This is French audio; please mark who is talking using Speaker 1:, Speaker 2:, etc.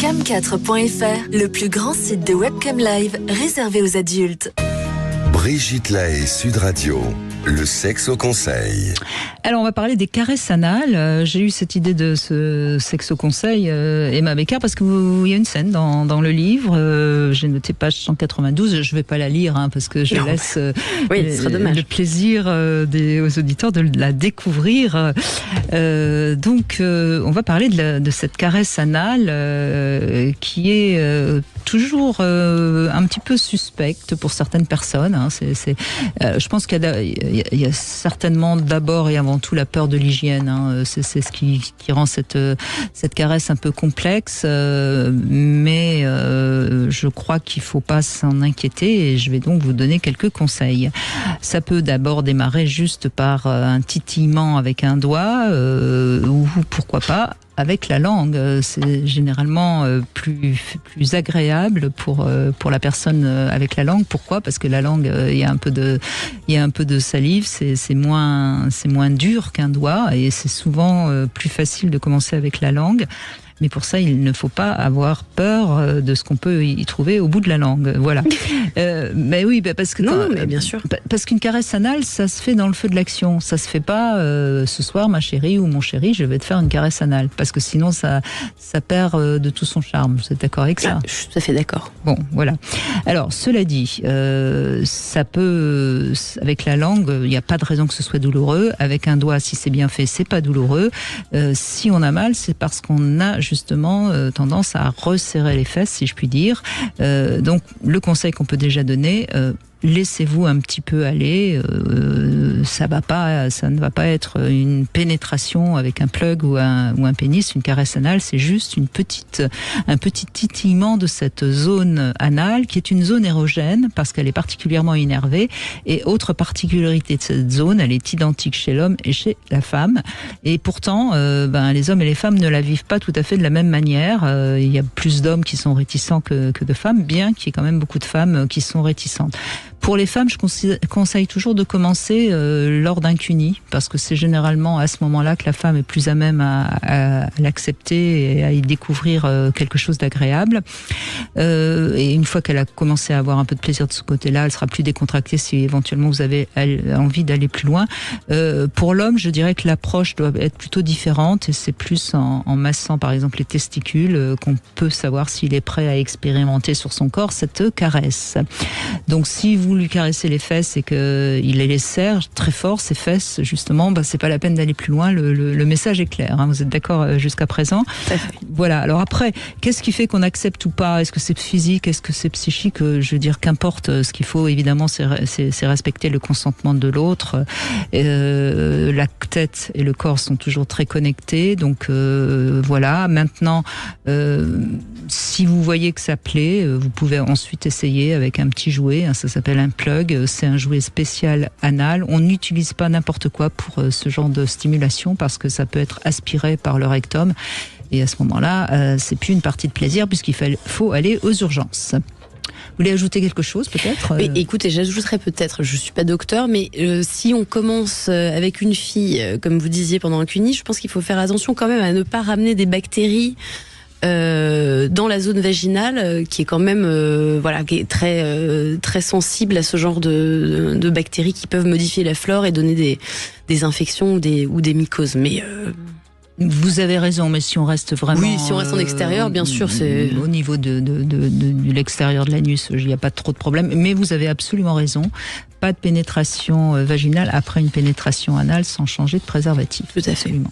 Speaker 1: Cam4.fr, le plus grand site de webcam live réservé aux adultes.
Speaker 2: Brigitte Lahaie, Sud Radio, le sexe au conseil.
Speaker 3: Alors, on va parler des caresses anales. J'ai eu cette idée de ce sexe au conseil, Emma Becker, parce qu'il y a une scène dans le livre. J'ai noté page 192. Je ne vais pas la lire, parce que je laisse le plaisir aux auditeurs de la découvrir. Donc, on va parler de cette caresse anale qui est toujours un petit peu suspecte pour certaines personnes. Je pense qu'il y a certainement d'abord et avant tout la peur de l'hygiène. C'est ce qui rend cette caresse un peu complexe, mais je crois qu'il ne faut pas s'en inquiéter et je vais donc vous donner quelques conseils. Ça peut d'abord démarrer juste par un titillement avec un doigt ou pourquoi pas avec la langue. C'est généralement plus agréable pour la personne avec la langue. Pourquoi ? Parce que la langue, il y a un peu de salive, c'est moins dur qu'un doigt et c'est souvent plus facile de commencer avec la langue. Mais pour ça, il ne faut pas avoir peur de ce qu'on peut y trouver au bout de la langue. Voilà. Mais oui, parce que
Speaker 4: mais bien sûr.
Speaker 3: Parce qu'une caresse anale, ça se fait dans le feu de l'action. Ça se fait pas ce soir, ma chérie ou mon chéri, je vais te faire une caresse anale, parce que sinon ça perd de tout son charme. Vous êtes d'accord avec ça ?
Speaker 4: Je suis tout à fait d'accord.
Speaker 3: Bon, voilà. Alors, cela dit, ça peut, avec la langue, il n'y a pas de raison que ce soit douloureux. Avec un doigt, si c'est bien fait, c'est pas douloureux. Si on a mal, c'est parce qu'on a justement tendance à resserrer les fesses, si je puis dire. Donc le conseil qu'on peut déjà donner, laissez-vous un petit peu aller. Ça ne va pas être une pénétration avec un plug ou un pénis. Une caresse anale, c'est juste un petit titillement de cette zone anale qui est une zone érogène parce qu'elle est particulièrement énervée. Et autre particularité de cette zone, elle est identique chez l'homme et chez la femme. Et pourtant, les hommes et les femmes ne la vivent pas tout à fait de la même manière. Il y a plus d'hommes qui sont réticents que de femmes, bien qu'il y ait quand même beaucoup de femmes qui sont réticentes. Pour les femmes, je conseille toujours de commencer lors d'un cuni, parce que c'est généralement à ce moment-là que la femme est plus à même à l'accepter et à y découvrir quelque chose d'agréable. Et une fois qu'elle a commencé à avoir un peu de plaisir de ce côté-là, elle sera plus décontractée si éventuellement vous avez envie d'aller plus loin. Pour l'homme, je dirais que l'approche doit être plutôt différente et c'est plus en massant par exemple les testicules qu'on peut savoir s'il est prêt à expérimenter sur son corps cette caresse. Donc si vous lui caressez les fesses et qu'il les serre très fort, ses fesses, justement, c'est pas la peine d'aller plus loin. Le message est clair. Vous êtes d'accord jusqu'à présent ? Voilà. Alors après, qu'est-ce qui fait qu'on accepte ou pas ? Est-ce que c'est physique ? Est-ce que c'est psychique ? Je veux dire, qu'importe. Ce qu'il faut, évidemment, c'est respecter le consentement de l'autre. La tête et le corps sont toujours très connectés. Donc, voilà. Maintenant, si vous voyez que ça plaît, vous pouvez ensuite essayer avec un petit jouet. Ça s'appelle un plug. C'est un jouet spécial anal. On n'utilise pas n'importe quoi pour ce genre de stimulation parce que ça peut être aspiré par le rectum. Et à ce moment-là, c'est plus une partie de plaisir puisqu'il faut aller aux urgences. Vous voulez ajouter quelque chose peut-être ?
Speaker 4: Écoutez, j'ajouterais peut-être, je suis pas docteur, mais si on commence avec une fille, comme vous disiez pendant un cuni, je pense qu'il faut faire attention quand même à ne pas ramener des bactéries dans la zone vaginale, qui est quand même qui est très sensible à ce genre de bactéries qui peuvent modifier la flore et donner des infections ou des mycoses. Mais
Speaker 3: vous avez raison, mais si on reste vraiment...
Speaker 4: Oui, si on reste en extérieur, bien sûr, c'est...
Speaker 3: Au niveau de l'extérieur de l'anus, il n'y a pas trop de problème. Mais vous avez absolument raison. Pas de pénétration vaginale après une pénétration anale sans changer de préservatif.
Speaker 4: Tout à fait.
Speaker 3: Absolument.